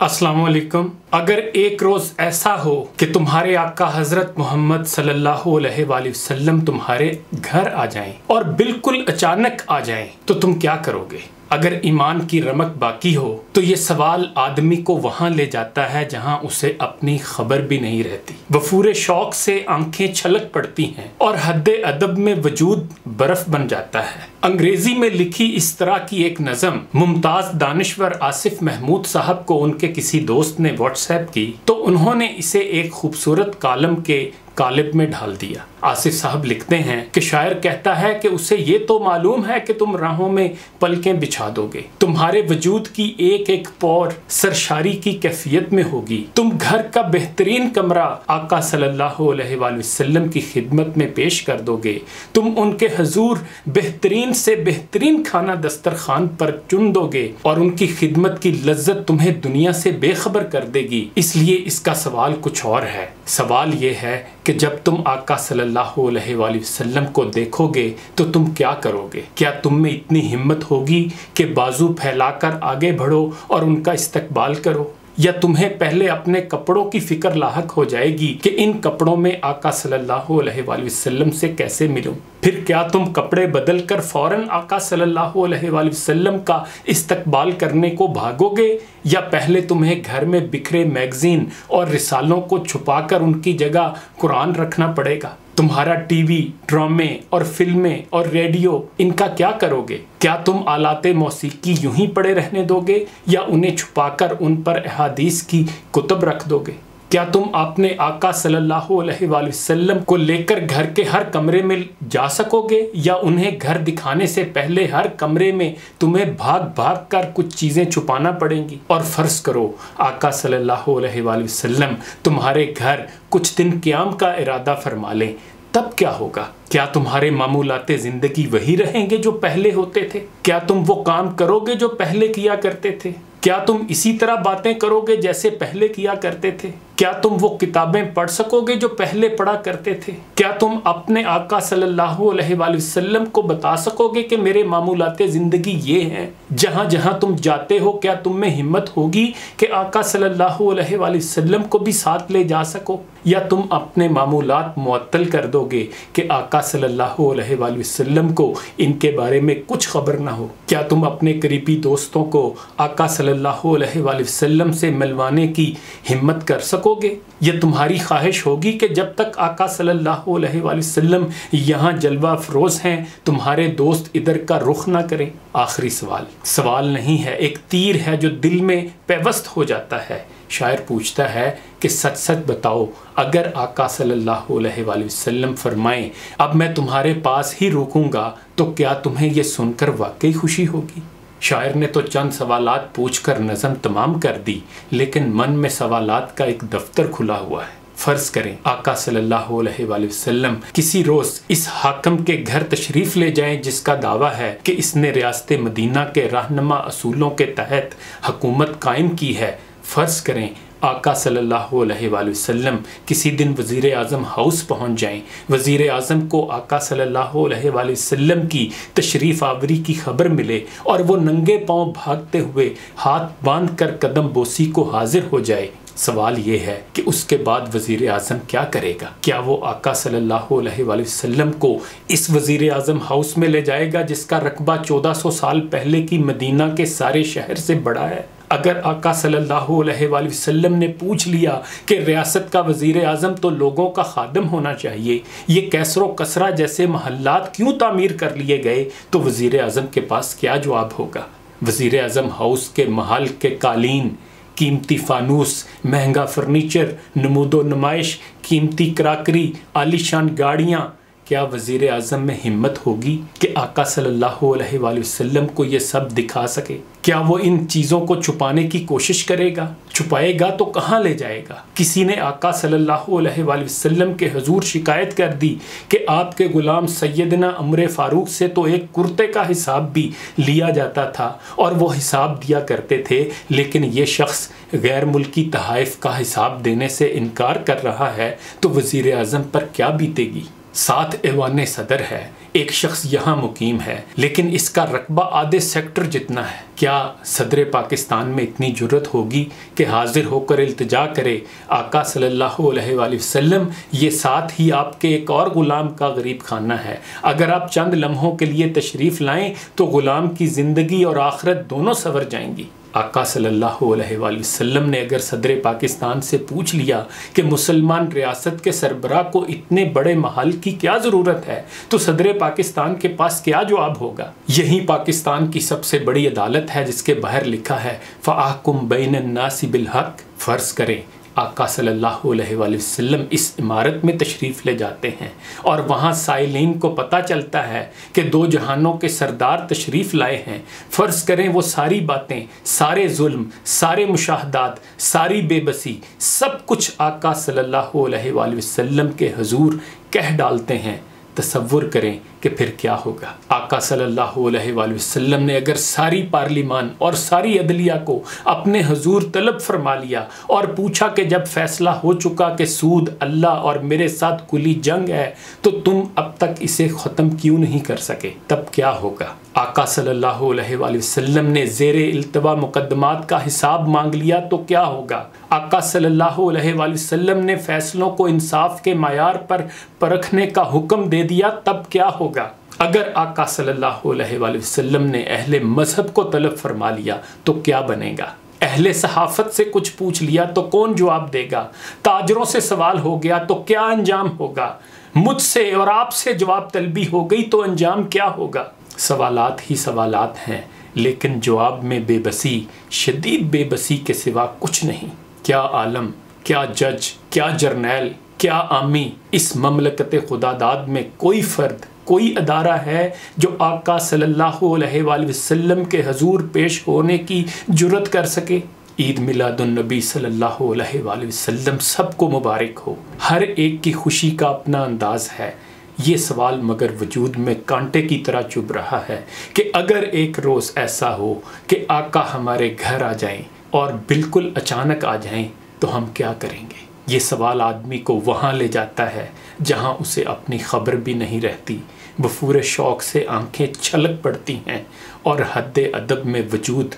अस्सलाम वालेकुम। अगर एक रोज़ ऐसा हो कि तुम्हारे आका हज़रत मोहम्मद सल्लल्लाहु अलैहि वसल्लम तुम्हारे घर आ जाएं और बिल्कुल अचानक आ जाएं तो तुम क्या करोगे? अगर ईमान की रमक बाकी हो तो ये सवाल आदमी को वहाँ ले जाता है जहाँ उसे अपनी खबर भी नहीं रहती। वफूरे शौक से आंखें छलक पड़ती हैं और हद्दे अदब में वजूद बर्फ बन जाता है। अंग्रेजी में लिखी इस तरह की एक नज़म मुमताज़ दानिश्वर आसिफ महमूद साहब को उनके किसी दोस्त ने व्हाट्सएप की तो उन्होंने इसे एक खूबसूरत कालम के कालिब में ढाल दिया। आसिफ साहब लिखते हैं कि शायर कहता है कि उसे ये तो मालूम है कि तुम राहों में पलकें बिछा दोगे, तुम्हारे वजूद की एक एक पौर सरशारी की कैफियत में होगी, तुम घर का बेहतरीन कमरा आका सल्लल्लाहु अलैहि वसल्लम की खिदमत में पेश कर दोगे, तुम उनके हजूर बेहतरीन से बेहतरीन खाना दस्तरखान पर चुन दोगे और उनकी खिदमत की लज्जत तुम्हें दुनिया से बेखबर कर देगी। इसलिए इसका सवाल कुछ और है। सवाल ये है कि जब तुम आका सल्लल्लाहु अलैहि वसल्लम को देखोगे तो तुम क्या करोगे? क्या तुम में इतनी हिम्मत होगी कि बाजू फैलाकर आगे बढ़ो और उनका इस्तकबाल करो, या तुम्हें पहले अपने कपड़ों की फिक्र लाहक हो जाएगी कि इन कपड़ों में आका सल्लल्लाहु अलैहि वसल्लम से कैसे मिलूं? फिर क्या तुम कपड़े बदल कर फौरन आका सल्लल्लाहु अलैहि वसल्लम का इस्तकबाल करने को भागोगे, या पहले तुम्हें घर में बिखरे मैगजीन और रिसालों को छुपाकर उनकी जगह कुरान रखना पड़ेगा? तुम्हारा टीवी, ड्रामे और फिल्में और रेडियो, इनका क्या करोगे? क्या तुम आलाते मौसीकी यूं ही पड़े रहने दोगे या उन्हें छुपाकर उन पर अहादीस की कुतुब रख दोगे? क्या तुम अपने आका सल्लल्लाहु अलैहि वसल्लम को लेकर घर के हर कमरे में जा सकोगे, या उन्हें घर दिखाने से पहले हर कमरे में तुम्हें भाग भाग कर कुछ चीज़ें छुपाना पड़ेंगी? और फ़र्ज करो आका सल्लल्लाहु अलैहि वसल्लम तुम्हारे घर कुछ दिन क़याम का इरादा फरमा लें, तब क्या होगा? क्या तुम्हारे मामूलाते ज़िंदगी वही रहेंगे जो पहले होते थे? क्या तुम वो काम करोगे जो पहले किया करते थे? क्या तुम इसी तरह बातें करोगे जैसे पहले किया करते थे? क्या तुम वो किताबें पढ़ सकोगे जो पहले पढ़ा करते थे? क्या तुम अपने आका सल्लल्लाहु अलैहि वसल्लम को बता सकोगे कि मेरे मामूलाते ज़िंदगी ये हैं? जहाँ जहाँ तुम जाते हो क्या तुम में हिम्मत होगी कि आका सल्लल्लाहु अलैहि वसल्लम को भी साथ ले जा सको, या तुम अपने मामूलात मुअत्तल कर दोगे कि आका सल्लल्लाहु अलैहि वसल्लम को इनके बारे में कुछ खबर ना हो? क्या तुम अपने करीबी दोस्तों को आका सल्लल्लाहु अलैहि वसल्लम से मिलवाने की हिम्मत कर सकोगे? ये तुम्हारी ख्वाहिश होगी कि जब तक आका सल्लल्लाहु अलैहि वसल्लम यहाँ जलवा अफरोज हैं तुम्हारे दोस्त इधर का रुख ना करें? आखिरी सवाल नहीं है, एक तीर है जो दिल में पेवस्त हो जाता है। शायर पूछता है कि सच सच बताओ, अगर आका सल्लल्लाहु अलैहि वसल्लम फरमाएं अब मैं तुम्हारे पास ही रुकूंगा तो क्या तुम्हें ये सुनकर वाकई खुशी होगी? शायर ने तो चंद सवालात पूछकर नज़म तमाम कर दी, लेकिन मन में सवालात का एक दफ्तर खुला हुआ है। फ़र्ज़ करें आका सल्लल्लाहु अलैहि वसल्लम किसी रोज़ इस हाकम के घर तशरीफ़ ले जाएं जिसका दावा है कि इसने रियासत मदीना के रहनुमा असूलों के तहत हुकूमत कायम की है। फ़र्ज़ करें आका सल्लल्लाहु अलैहि वसल्लम किसी दिन वज़ीर आज़म हाउस पहुँच जाएं, वज़ीर आज़म को आका सल्लल्लाहु अलैहि वसल्लम की तशरीफ़ आवरी की खबर मिले और वो नंगे पाँव भागते हुए हाथ बांध कर कदम बोसी को हाजिर हो जाए। सवाल ये है कि उसके बाद वज़ीर आज़म क्या करेगा? क्या वो आका सल्लल्लाहु अलैहि वसल्लम को इस वज़ीर आज़म हाउस में ले जाएगा जिसका रकबा 1400 साल पहले की मदीना के सारे शहर से बड़ा है? अगर आका सल्लल्लाहु अलैहि वसल्लम ने पूछ लिया कि रियासत का वज़ीर आज़म तो लोगों का खादम होना चाहिए, ये कैसरो कसरा जैसे महल्लात क्यों तामीर कर लिए गए, तो वज़ीर आज़म के पास क्या जवाब होगा? वज़ीर आज़म हाउस के महल के कालीन, कीमती फानूस, महंगा फर्नीचर, नमूदो नुमाइश, कीमती क्राकरी, आलीशान गाड़ियाँ, क्या वज़ीर आज़म में हिम्मत होगी कि आका सल्लल्लाहु अलैहि वसल्लम को ये सब दिखा सके? क्या वो इन चीज़ों को छुपाने की कोशिश करेगा? छुपाएगा तो कहाँ ले जाएगा? किसी ने आका सल्लल्लाहु अलैहि वसल्लम के हुजूर शिकायत कर दी कि आपके गुलाम सैयदना उमर फ़ारूक से तो एक कुर्ते का हिसाब भी लिया जाता था और वो हिसाब दिया करते थे, लेकिन ये शख्स गैर मुल्की तहाइफ का हिसाब देने से इनकार कर रहा है, तो वज़ीर आज़म पर क्या बीतेगी? 7 ऐवान सदर है, एक शख्स यहाँ मुकीम है, लेकिन इसका रकबा आधे सेक्टर जितना है। क्या सदर पाकिस्तान में इतनी जुर्रत होगी कि हाजिर होकर इल्तिजा करे, आका सल्लल्लाहु अलैहि वसल्लम ये साथ ही आपके एक और ग़ुलाम का गरीब खाना है, अगर आप चंद लम्हों के लिए तशरीफ़ लाएं तो ग़ुलाम की ज़िंदगी और आखिरत दोनों संवर जाएंगी। आका सल्लल्लाहु अलैहि वसल्लम ने अगर सदर पाकिस्तान से पूछ लिया कि मुसलमान रियासत के सरबराह को इतने बड़े महल की क्या ज़रूरत है, तो सदर पाकिस्तान के पास क्या जवाब होगा? यही पाकिस्तान की सबसे बड़ी अदालत है जिसके बाहर लिखा है फ़अहकुम बैनन नासी बिल हक़। फ़र्ज़ करें आका सल्लल्लाहु अलैहि वसल्लम इस इमारत में तशरीफ़ ले जाते हैं और वहाँ साइलीन को पता चलता है कि 2 जहानों के सरदार तशरीफ़ लाए हैं। फ़र्ज़ करें वो सारी बातें, सारे जुल्म, सारे मुशाहदात, सारी बेबसी, सब कुछ आका सल्लल्लाहु अलैहि वसल्लम के हुज़ूर कह डालते हैं। तसव्वुर करें कि फिर क्या होगा। आका सल्लल्लाहु अलैहि वसल्लम ने अगर सारी पार्लिमान और सारी अदलिया को अपने हुजूर तलब फरमा लिया और पूछा कि जब फैसला हो चुका कि सूद अल्लाह और मेरे साथ कुली जंग है, तो तुम अब तक इसे ख़त्म क्यों नहीं कर सके, तब क्या होगा? आका सल्लल्लाहु अलैहि वसल्लम ने ज़ेरे इल्तवा मुकद्दमात का हिसाब मांग लिया तो क्या होगा? आका सल्लल्लाहु अलैहि वसल्लम ने फ़ैसलों को इंसाफ के मायार पर परखने का हुक्म दे दिया, तब क्या होगा? अगर आका सल्लल्लाहु अलैहि वसल्लम ने अहले मज़हब को तलब फरमा लिया तो क्या बनेगा? अहले सहाफ़त से कुछ पूछ लिया तो कौन जवाब देगा? ताजरों से सवाल हो गया तो क्या अंजाम होगा? मुझसे और आपसे जवाब तलबी हो गई तो अंजाम क्या होगा? सवालात ही सवालात हैं, लेकिन जवाब में बेबसी, शदीद बेबसी के सिवा कुछ नहीं। क्या आलम, क्या जज, क्या जर्नैल, क्या आमी, इस ममलकत खुदादाद में कोई फ़र्द, कोई अदारा है जो आका सल्लल्लाहु अलैहि वसल्लम के हुज़ूर पेश होने की जुर्रत कर सके? ईद मिलादुन्नबी सल्लल्लाहु अलैहि वसल्लम सबको मुबारक हो। हर एक की खुशी का अपना अंदाज़ है। ये सवाल मगर वजूद में कांटे की तरह चुभ रहा है कि अगर एक रोज़ ऐसा हो कि आका हमारे घर आ जाएं और बिल्कुल अचानक आ जाएं, तो हम क्या करेंगे? ये सवाल आदमी को वहाँ ले जाता है जहाँ उसे अपनी खबर भी नहीं रहती। बफूरे शौक़ से आंखें छलक पड़ती हैं और हद्दे अदब में वजूद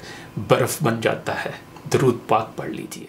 बर्फ़ बन जाता है। दरूद पाक पढ़ लीजिए।